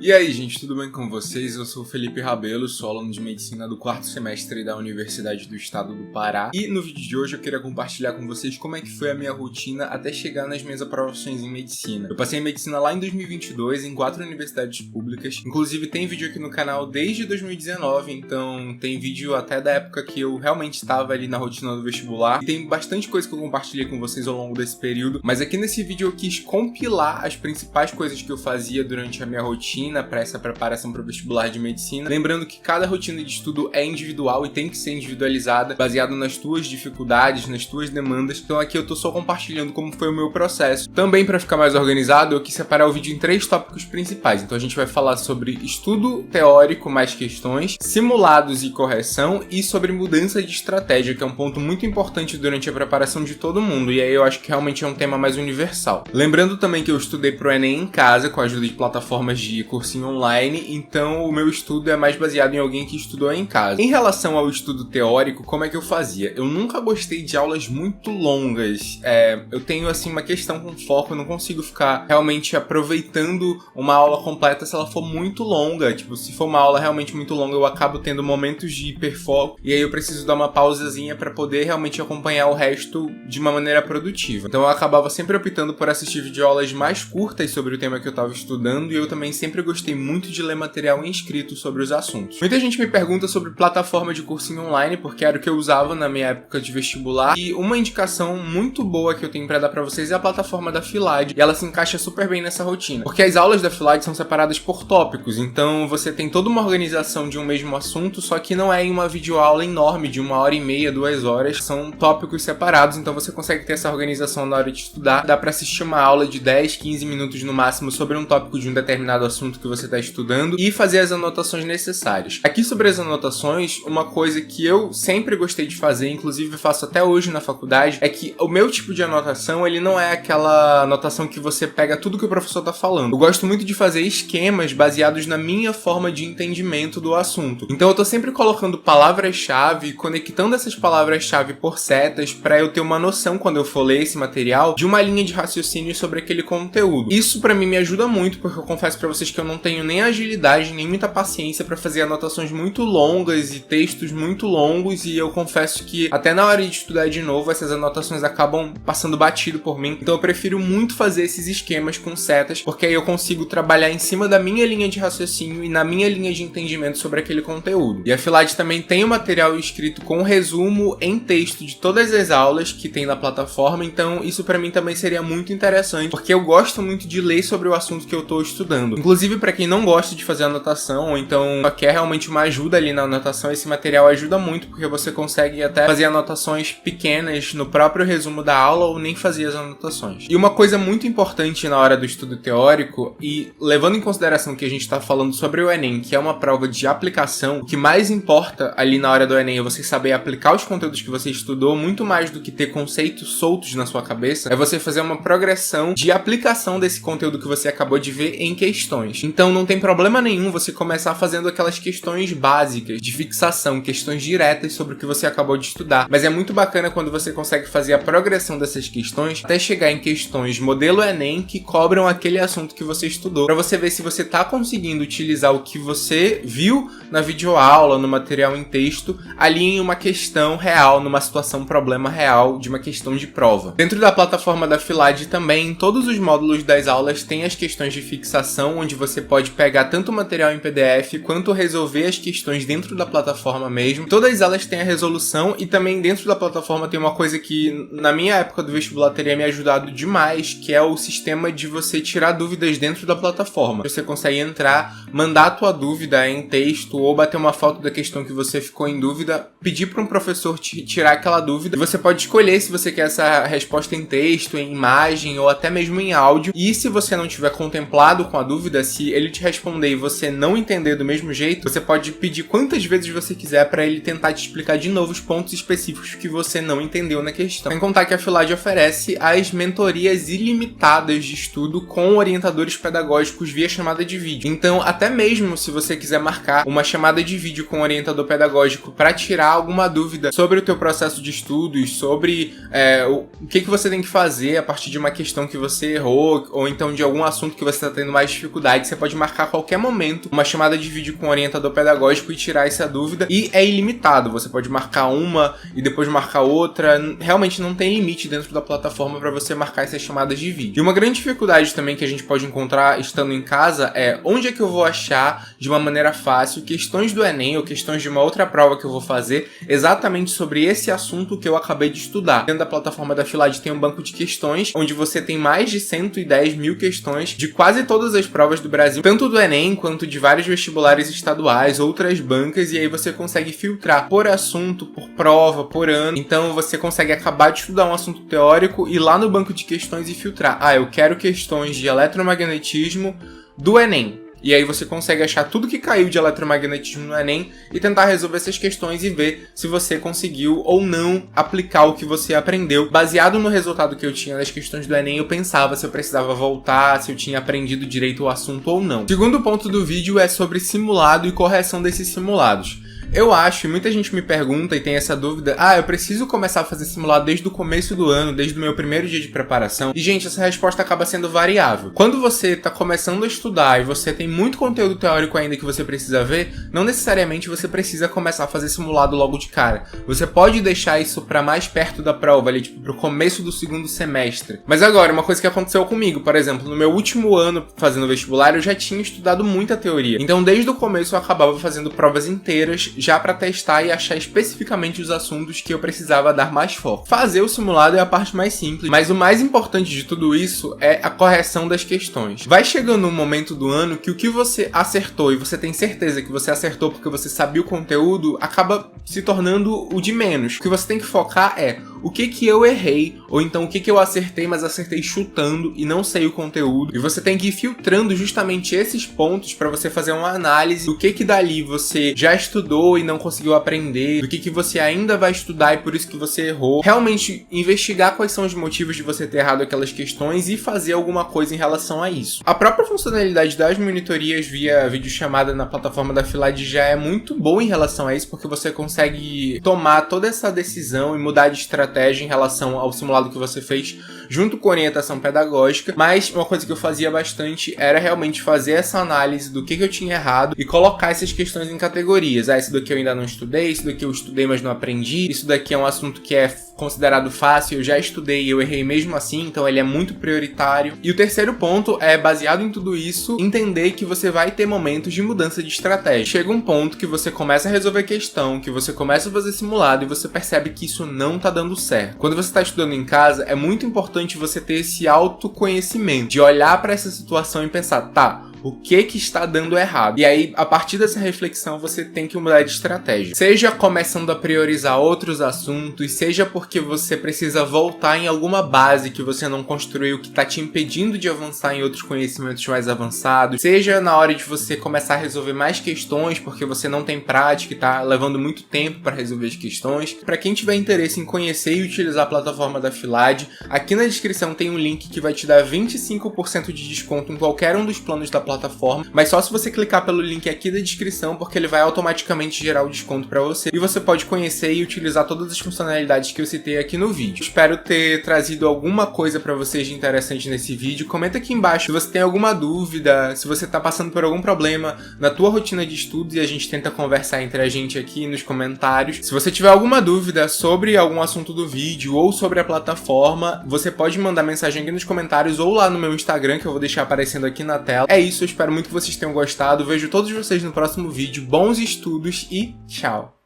E aí, gente, tudo bem com vocês? Eu sou o Felipe Rabelo, sou aluno de Medicina do 4º semestre da Universidade do Estado do Pará. E no vídeo de hoje eu queria compartilhar com vocês como é que foi a minha rotina até chegar nas minhas aprovações em Medicina. Eu passei em Medicina lá em 2022 em 4 universidades públicas. Inclusive tem vídeo aqui no canal desde 2019, então tem vídeo até da época que eu realmente estava ali na rotina do vestibular. E tem bastante coisa que eu compartilhei com vocês ao longo desse período, mas aqui nesse vídeo eu quis compilar as principais coisas que eu fazia durante a minha rotina para essa preparação para o vestibular de medicina. Lembrando que cada rotina de estudo é individual e tem que ser individualizada, baseado nas tuas dificuldades, nas tuas demandas. Então aqui eu tô só compartilhando como foi o meu processo. Também, para ficar mais organizado, eu quis separar o vídeo em 3 tópicos principais. Então a gente vai falar sobre estudo teórico mais questões, simulados e correção, e sobre mudança de estratégia, que é um ponto muito importante durante a preparação de todo mundo. E aí eu acho que realmente é um tema mais universal. Lembrando também que eu estudei pro Enem em casa, com a ajuda de plataformas de cursinho online, então o meu estudo é mais baseado em alguém que estudou em casa. Em relação ao estudo teórico, como é que eu fazia? Eu nunca gostei de aulas muito longas. Eu tenho, assim, uma questão com foco, eu não consigo ficar realmente aproveitando uma aula completa se ela for muito longa. Tipo, se for uma aula realmente muito longa, eu acabo tendo momentos de hiperfoco, e aí eu preciso dar uma pausazinha para poder realmente acompanhar o resto de uma maneira produtiva. Então eu acabava sempre optando por assistir videoaulas mais curtas sobre o tema que eu estava estudando, e eu também sempre gostei muito de ler material inscrito sobre os assuntos. Muita gente me pergunta sobre plataforma de cursinho online, porque era o que eu usava na minha época de vestibular, e uma indicação muito boa que eu tenho para dar para vocês é a plataforma da Filad, e ela se encaixa super bem nessa rotina, porque as aulas da Filad são separadas por tópicos, então você tem toda uma organização de um mesmo assunto, só que não é em uma videoaula enorme de 1h30, 2 horas, são tópicos separados, então você consegue ter essa organização na hora de estudar. Dá para assistir uma aula de 10, 15 minutos no máximo sobre um tópico de um determinado assunto que você está estudando e fazer as anotações necessárias. Aqui sobre as anotações, uma coisa que eu sempre gostei de fazer, inclusive faço até hoje na faculdade, é que o meu tipo de anotação, ele não é aquela anotação que você pega tudo que o professor está falando. Eu gosto muito de fazer esquemas baseados na minha forma de entendimento do assunto. Então eu tô sempre colocando palavras-chave, conectando essas palavras-chave por setas para eu ter uma noção, quando eu for ler esse material, de uma linha de raciocínio sobre aquele conteúdo. Isso para mim me ajuda muito, porque eu confesso para vocês que eu não tenho nem agilidade, nem muita paciência para fazer anotações muito longas e textos muito longos, e eu confesso que até na hora de estudar de novo, essas anotações acabam passando batido por mim. Então eu prefiro muito fazer esses esquemas com setas, porque aí eu consigo trabalhar em cima da minha linha de raciocínio e na minha linha de entendimento sobre aquele conteúdo. E a Filad também tem um material escrito com resumo em texto de todas as aulas que tem na plataforma, então isso para mim também seria muito interessante, porque eu gosto muito de ler sobre o assunto que eu tô estudando. Inclusive, para quem não gosta de fazer anotação, ou então só quer realmente uma ajuda ali na anotação, esse material ajuda muito, porque você consegue até fazer anotações pequenas no próprio resumo da aula, ou nem fazer as anotações. E uma coisa muito importante na hora do estudo teórico, e levando em consideração que a gente tá falando sobre o Enem, que é uma prova de aplicação, o que mais importa ali na hora do Enem é você saber aplicar os conteúdos que você estudou, muito mais do que ter conceitos soltos na sua cabeça, é você fazer uma progressão de aplicação desse conteúdo que você acabou de ver em questões. Então não tem problema nenhum você começar fazendo aquelas questões básicas de fixação, questões diretas sobre o que você acabou de estudar, mas é muito bacana quando você consegue fazer a progressão dessas questões até chegar em questões modelo Enem que cobram aquele assunto que você estudou, para você ver se você tá conseguindo utilizar o que você viu na videoaula, no material em texto, ali em uma questão real, numa situação, problema real de uma questão de prova. Dentro da plataforma da Filad também, em todos os módulos das aulas tem as questões de fixação, onde você pode pegar tanto o material em PDF quanto resolver as questões dentro da plataforma mesmo. Todas elas têm a resolução, e também dentro da plataforma tem uma coisa que na minha época do vestibular teria me ajudado demais, que é o sistema de você tirar dúvidas dentro da plataforma. Você consegue entrar, mandar a tua dúvida em texto ou bater uma foto da questão que você ficou em dúvida, pedir para um professor tirar aquela dúvida. Você pode escolher se você quer essa resposta em texto, em imagem ou até mesmo em áudio. E se você não tiver contemplado com a dúvida, se ele te responder e você não entender do mesmo jeito, você pode pedir quantas vezes você quiser para ele tentar te explicar de novo os pontos específicos que você não entendeu na questão. Sem contar que a Filad oferece as mentorias ilimitadas de estudo com orientadores pedagógicos via chamada de vídeo. Então, até mesmo se você quiser marcar uma chamada de vídeo com um orientador pedagógico para tirar alguma dúvida sobre o teu processo de estudos, sobre o que você tem que fazer a partir de uma questão que você errou, ou então de algum assunto que você está tendo mais dificuldade, você pode marcar a qualquer momento uma chamada de vídeo com o orientador pedagógico e tirar essa dúvida, e é ilimitado, você pode marcar uma e depois marcar outra, realmente não tem limite dentro da plataforma para você marcar essas chamadas de vídeo. E uma grande dificuldade também que a gente pode encontrar estando em casa é onde é que eu vou achar de uma maneira fácil questões do Enem ou questões de uma outra prova que eu vou fazer exatamente sobre esse assunto que eu acabei de estudar. Dentro da plataforma da Filad tem um banco de questões onde você tem mais de 110 mil questões de quase todas as provas do Brasil, tanto do Enem quanto de vários vestibulares estaduais, outras bancas, e aí você consegue filtrar por assunto, por prova, por ano. Então você consegue acabar de estudar um assunto teórico e ir lá no banco de questões e filtrar. Eu quero questões de eletromagnetismo do Enem. E aí você consegue achar tudo que caiu de eletromagnetismo no Enem e tentar resolver essas questões e ver se você conseguiu ou não aplicar o que você aprendeu. Baseado no resultado que eu tinha das questões do Enem, eu pensava se eu precisava voltar, se eu tinha aprendido direito o assunto ou não. O segundo ponto do vídeo é sobre simulado e correção desses simulados. Eu acho, e muita gente me pergunta e tem essa dúvida, eu preciso começar a fazer simulado desde o começo do ano, desde o meu primeiro dia de preparação? E, gente, essa resposta acaba sendo variável. Quando você tá começando a estudar e você tem muito conteúdo teórico ainda que você precisa ver, não necessariamente você precisa começar a fazer simulado logo de cara. Você pode deixar isso pra mais perto da prova, ali, tipo, pro começo do segundo semestre. Mas agora, uma coisa que aconteceu comigo, por exemplo, no meu último ano fazendo vestibular, eu já tinha estudado muita teoria. Então, desde o começo, eu acabava fazendo provas inteiras, já para testar e achar especificamente os assuntos que eu precisava dar mais foco. Fazer o simulado é a parte mais simples, mas o mais importante de tudo isso é a correção das questões. Vai chegando um momento do ano que o que você acertou e você tem certeza que você acertou porque você sabia o conteúdo, acaba se tornando o de menos. O que você tem que focar é o que eu errei, ou então o que eu acertei, mas acertei chutando e não sei o conteúdo. E você tem que ir filtrando justamente esses pontos para você fazer uma análise do que dali você já estudou e não conseguiu aprender, do que você ainda vai estudar e por isso que você errou. Realmente investigar quais são os motivos de você ter errado aquelas questões e fazer alguma coisa em relação a isso. A própria funcionalidade das monitorias via videochamada na plataforma da Filad já é muito boa em relação a isso, porque você consegue tomar toda essa decisão e mudar de estratégia em relação ao simulado que você fez junto com orientação pedagógica, mas uma coisa que eu fazia bastante era realmente fazer essa análise do que eu tinha errado e colocar essas questões em categorias. Isso daqui eu ainda não estudei, isso daqui eu estudei mas não aprendi, isso daqui é um assunto que é considerado fácil, eu já estudei e eu errei mesmo assim, então ele é muito prioritário. E o terceiro ponto é, baseado em tudo isso, entender que você vai ter momentos de mudança de estratégia. Chega um ponto que você começa a resolver questão, que você começa a fazer simulado e você percebe que isso não tá dando certo. Quando você está estudando em casa, é muito importante você ter esse autoconhecimento, de olhar para essa situação e pensar, o que está dando errado? E aí, a partir dessa reflexão, você tem que mudar de estratégia. Seja começando a priorizar outros assuntos, seja porque você precisa voltar em alguma base que você não construiu, que está te impedindo de avançar em outros conhecimentos mais avançados, seja na hora de você começar a resolver mais questões, porque você não tem prática e está levando muito tempo para resolver as questões. Para quem tiver interesse em conhecer e utilizar a plataforma da Filad, aqui na descrição tem um link que vai te dar 25% de desconto em qualquer um dos planos da plataforma, mas só se você clicar pelo link aqui da descrição, porque ele vai automaticamente gerar o desconto para você e você pode conhecer e utilizar todas as funcionalidades que eu citei aqui no vídeo. Espero ter trazido alguma coisa para vocês de interessante nesse vídeo. Comenta aqui embaixo se você tem alguma dúvida, se você tá passando por algum problema na tua rotina de estudos, e a gente tenta conversar entre a gente aqui nos comentários. Se você tiver alguma dúvida sobre algum assunto do vídeo ou sobre a plataforma, você pode mandar mensagem aqui nos comentários ou lá no meu Instagram, que eu vou deixar aparecendo aqui na tela. É isso, eu espero muito que vocês tenham gostado. Vejo todos vocês no próximo vídeo. Bons estudos e tchau!